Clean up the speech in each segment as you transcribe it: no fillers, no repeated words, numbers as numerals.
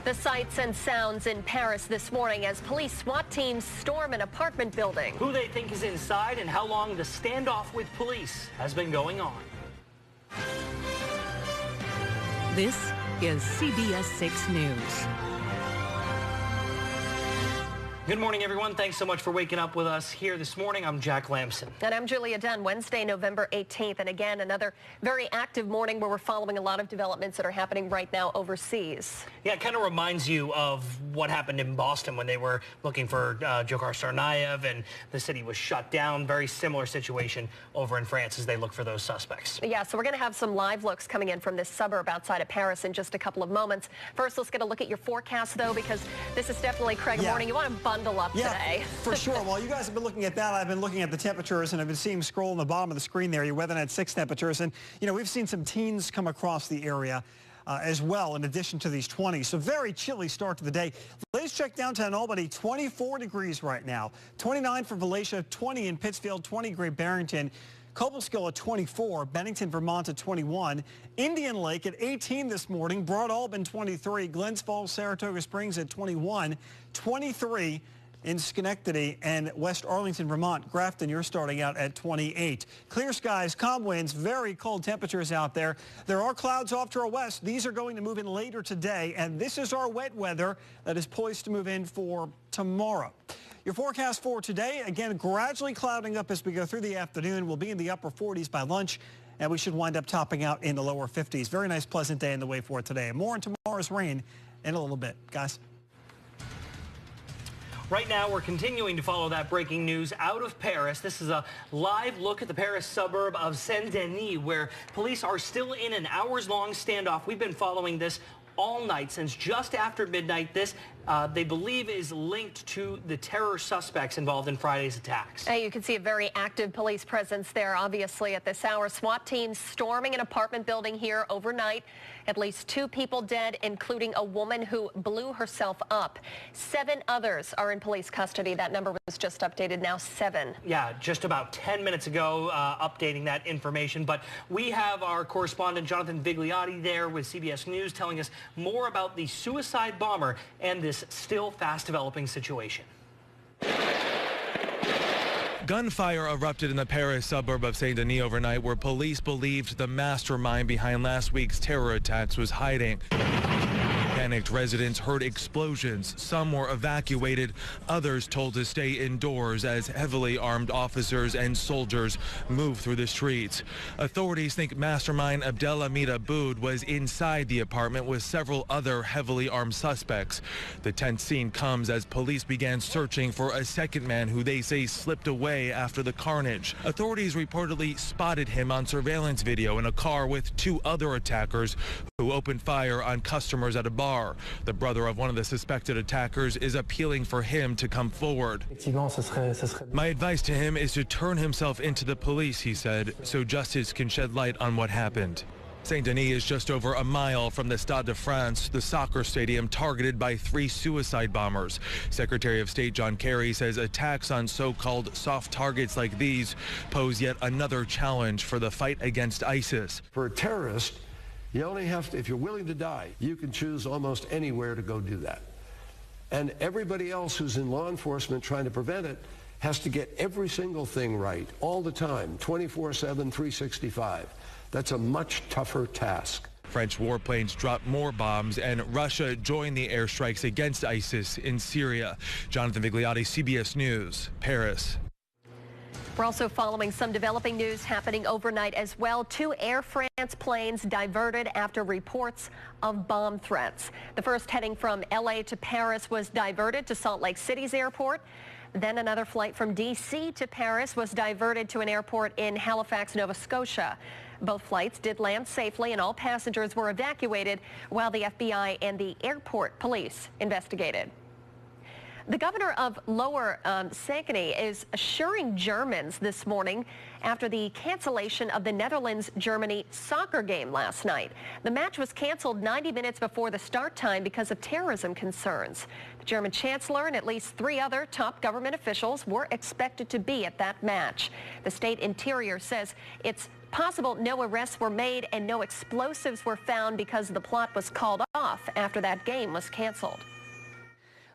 The sights and sounds in Paris this morning as police SWAT teams storm an apartment building. Who they think is inside and how long the standoff with police has been going on. This is CBS 6 News. Good morning, everyone. Thanks so much for waking up with us here this morning. I'm Jack Lamson. And I'm Julia Dunn. Wednesday, November 18th. And again, another very active morning where we're following a lot of developments that are happening right now overseas. Yeah, it kind of reminds you of what happened in Boston when they were looking for Dzhokhar Tsarnaev and the city was shut down. Very similar situation over in France as they look for those suspects. Yeah, so we're going to have some live looks coming in from this suburb outside of Paris in just a couple of moments. First, let's get a look at your forecast, though, because this is definitely, Craig, a morning you want to bundle up today. For sure. While you guys have been looking at that, I've been looking at the temperatures, and I've been seeing scroll on the bottom of the screen there, your WeatherNet 6 temperatures. And, you know, we've seen some teens come across the area as well, in addition to these 20s. So very chilly start to the day. Latest check downtown Albany, 24 degrees right now. 29 for Volusia, 20 in Pittsfield, 20 Great Barrington. Cobleskill at 24, Bennington, Vermont at 21, Indian Lake at 18 this morning, Broad Albin 23, Glens Falls, Saratoga Springs at 21, 23 in Schenectady and West Arlington, Vermont. Grafton, you're starting out at 28. Clear skies, calm winds, very cold temperatures out there. There are clouds off to our west. These are going to move in later today, and this is our wet weather that is poised to move in for tomorrow. Your forecast for today, again, gradually clouding up as we go through the afternoon. We'll be in the upper 40s by lunch, and we should wind up topping out in the lower 50s. Very nice, pleasant day in the way for today. More on tomorrow's rain in a little bit. Guys. Right now, we're continuing to follow that breaking news out of Paris. This is a live look at the Paris suburb of Saint-Denis, where police are still in an hours-long standoff. We've been following this all night since just after midnight. This, they believe, is linked to the terror suspects involved in Friday's attacks. You can see a very active police presence there, obviously, at this hour. SWAT teams storming an apartment building here overnight. At least 2 people dead, including a woman who blew herself up. 7 others are in police custody. That number was just updated, now 7. Yeah, just about 10 minutes ago, updating that information. But we have our correspondent, Jonathan Vigliotti, there with CBS News, telling us more about the suicide bomber and this still fast-developing situation. Gunfire erupted in the Paris suburb of Saint-Denis overnight, where police believed the mastermind behind last week's terror attacks was hiding. Panicked residents heard explosions. Some were evacuated. Others told to stay indoors as heavily armed officers and soldiers moved through the streets. Authorities think mastermind Abdelhamid Aboud was inside the apartment with several other heavily armed suspects. The tense scene comes as police began searching for a second man who they say slipped away after the carnage. Authorities reportedly spotted him on surveillance video in a car with 2 other attackers who opened fire on customers at a bar. The brother of one of the suspected attackers is appealing for him to come forward. My advice to him is to turn himself into the police, he said, so justice can shed light on what happened. Saint-Denis is just over a mile from the Stade de France, the soccer stadium targeted by 3 suicide bombers. Secretary of State John Kerry says attacks on so-called soft targets like these pose yet another challenge for the fight against ISIS. For a terrorist, you only have to, if you're willing to die, you can choose almost anywhere to go do that. And everybody else who's in law enforcement trying to prevent it has to get every single thing right, all the time, 24/7, 365. That's a much tougher task. French warplanes dropped more bombs, and Russia joined the airstrikes against ISIS in Syria. Jonathan Vigliotti, CBS News, Paris. We're also following some developing news happening overnight as well. 2 Air France planes diverted after reports of bomb threats. The first heading from LA to Paris was diverted to Salt Lake City's airport. Then another flight from D.C. to Paris was diverted to an airport in Halifax, Nova Scotia. Both flights did land safely and all passengers were evacuated while the FBI and the airport police investigated. The governor of Lower Schenectady is assuring Germans this morning after the cancellation of the Netherlands-Germany soccer game last night. The match was canceled 90 minutes before the start time because of terrorism concerns. The German chancellor and at least 3 other top government officials were expected to be at that match. The state interior says it's possible no arrests were made and no explosives were found because the plot was called off after that game was canceled.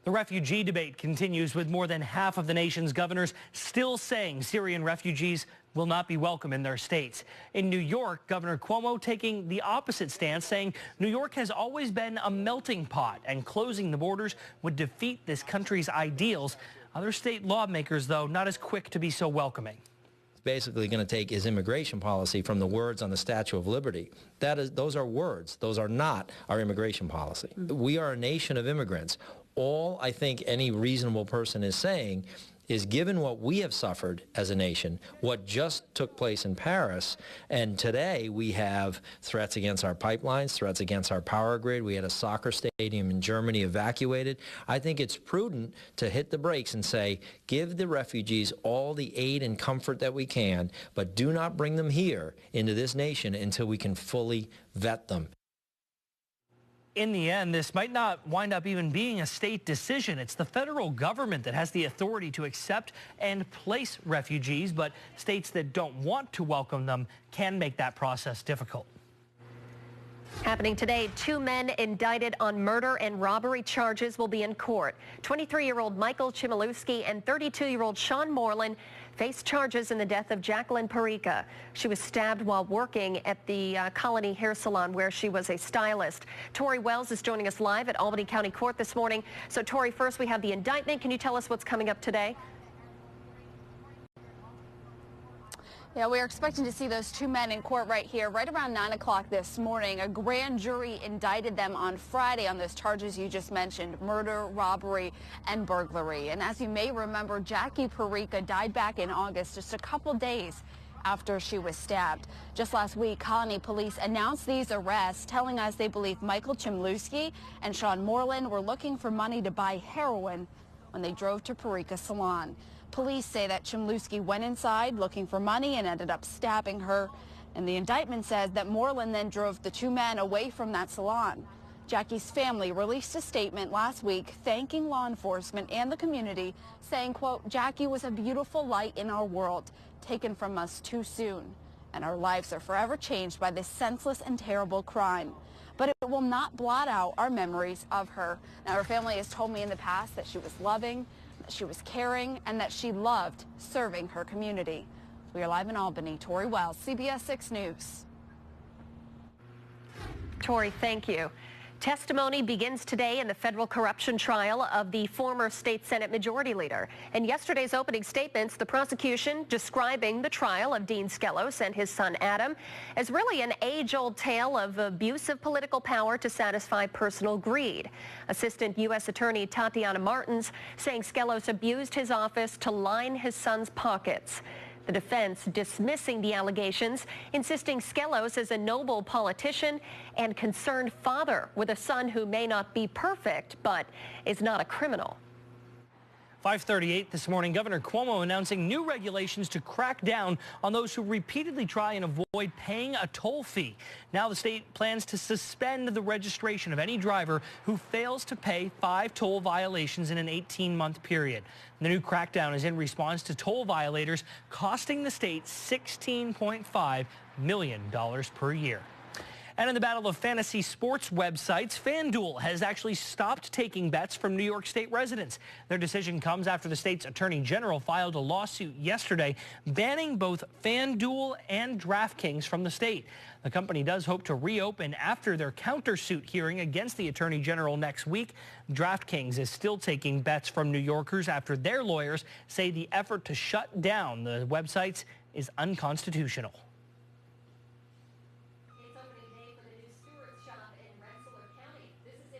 The refugee debate continues with more than half of the nation's governors still saying Syrian refugees will not be welcome in their states. In New York, Governor Cuomo taking the opposite stance, saying New York has always been a melting pot and closing the borders would defeat this country's ideals. Other state lawmakers, though, not as quick to be so welcoming. Basically going to take his immigration policy from the words on the Statue of Liberty. Those are words. Those are not our immigration policy. We are a nation of immigrants. All I think any reasonable person is saying is, given what we have suffered as a nation, what just took place in Paris, and today we have threats against our pipelines, threats against our power grid. We had a soccer stadium in Germany evacuated. I think it's prudent to hit the brakes and say, give the refugees all the aid and comfort that we can, but do not bring them here into this nation until we can fully vet them. In the end, this might not wind up even being a state decision. It's the federal government that has the authority to accept and place refugees, but states that don't want to welcome them can make that process difficult. Happening today, 2 men indicted on murder and robbery charges will be in court. 23-year-old Michael Chmielewski and 32-year-old Sean Moreland face charges in the death of Jacqueline Perica. She was stabbed while working at the Colony Hair Salon where she was a stylist. Tori Wells is joining us live at Albany County Court this morning. So, Tori, first we have the indictment. Can you tell us what's coming up today? Yeah, we are expecting to see those 2 men in court right here, right around 9 o'clock this morning. A grand jury indicted them on Friday on those charges you just mentioned, murder, robbery, and burglary. And as you may remember, Jackie Perica died back in August, just a couple days after she was stabbed. Just last week, Colony police announced these arrests, telling us they believe Michael Chmielewski and Sean Moreland were looking for money to buy heroin when they drove to Perica's salon. Police say that Chmielewski went inside looking for money and ended up stabbing her. And the indictment says that Moreland then drove the 2 men away from that salon. Jackie's family released a statement last week thanking law enforcement and the community, saying, quote, Jackie was a beautiful light in our world, taken from us too soon. And our lives are forever changed by this senseless and terrible crime. But it will not blot out our memories of her. Now, her family has told me in the past that she was loving, that she was caring, and that she loved serving her community. We are live in Albany. Tori Wells, CBS 6 News. Tori, thank you. Testimony begins today in the federal corruption trial of the former state Senate Majority Leader. In yesterday's opening statements, the prosecution describing the trial of Dean Skelos and his son Adam as really an age-old tale of abuse of political power to satisfy personal greed. Assistant U.S. Attorney Tatiana Martins saying Skelos abused his office to line his son's pockets. The defense dismissing the allegations, insisting Skelos is a noble politician and concerned father with a son who may not be perfect, but is not a criminal. 5:38 this morning, Governor Cuomo announcing new regulations to crack down on those who repeatedly try and avoid paying a toll fee. Now the state plans to suspend the registration of any driver who fails to pay 5 toll violations in an 18-month period. The new crackdown is in response to toll violators costing the state $16.5 million per year. And in the battle of fantasy sports websites, FanDuel has actually stopped taking bets from New York State residents. Their decision comes after the state's attorney general filed a lawsuit yesterday banning both FanDuel and DraftKings from the state. The company does hope to reopen after their countersuit hearing against the attorney general next week. DraftKings is still taking bets from New Yorkers after their lawyers say the effort to shut down the websites is unconstitutional.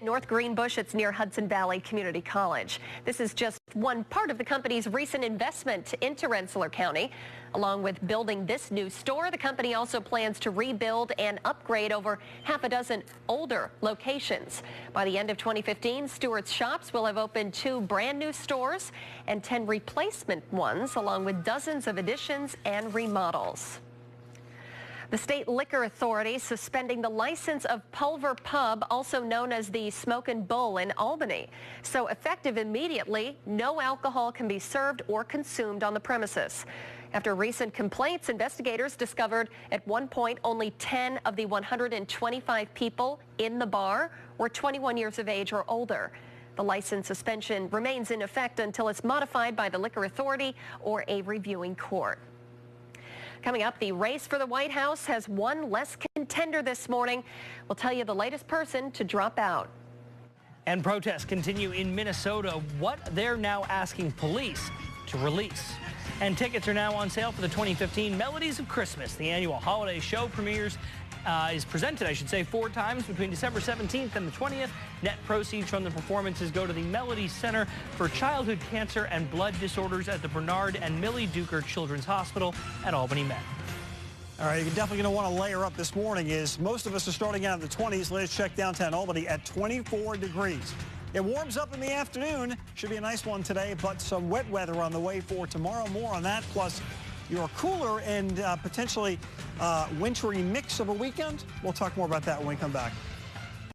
North Greenbush, it's near Hudson Valley Community College. This is just one part of the company's recent investment into Rensselaer County. Along with building this new store, the company also plans to rebuild and upgrade over half a dozen older locations. By the end of 2015, Stewart's Shops will have opened 2 brand new stores and 10 replacement ones, along with dozens of additions and remodels. The state liquor authority suspending the license of Pulver Pub, also known as the Smokin' Bull in Albany. So effective immediately, no alcohol can be served or consumed on the premises. After recent complaints, investigators discovered at one point only 10 of the 125 people in the bar were 21 years of age or older. The license suspension remains in effect until it's modified by the liquor authority or a reviewing court. Coming up, the race for the White House has one less contender this morning. We'll tell you the latest person to drop out. And protests continue in Minnesota, what they're now asking police to release. And tickets are now on sale for the 2015 Melodies of Christmas. The annual holiday show is presented, 4 times between December 17th and the 20th. Net proceeds from the performances go to the Melody Center for Childhood Cancer and Blood Disorders at the Bernard and Millie Duker Children's Hospital at Albany Met. All right, you're definitely going to want to layer up this morning as most of us are starting out in the 20s. Let's check downtown Albany at 24 degrees. It warms up in the afternoon. Should be a nice one today, but some wet weather on the way for tomorrow. More on that, plus your cooler and potentially wintry mix of a weekend. We'll talk more about that when we come back.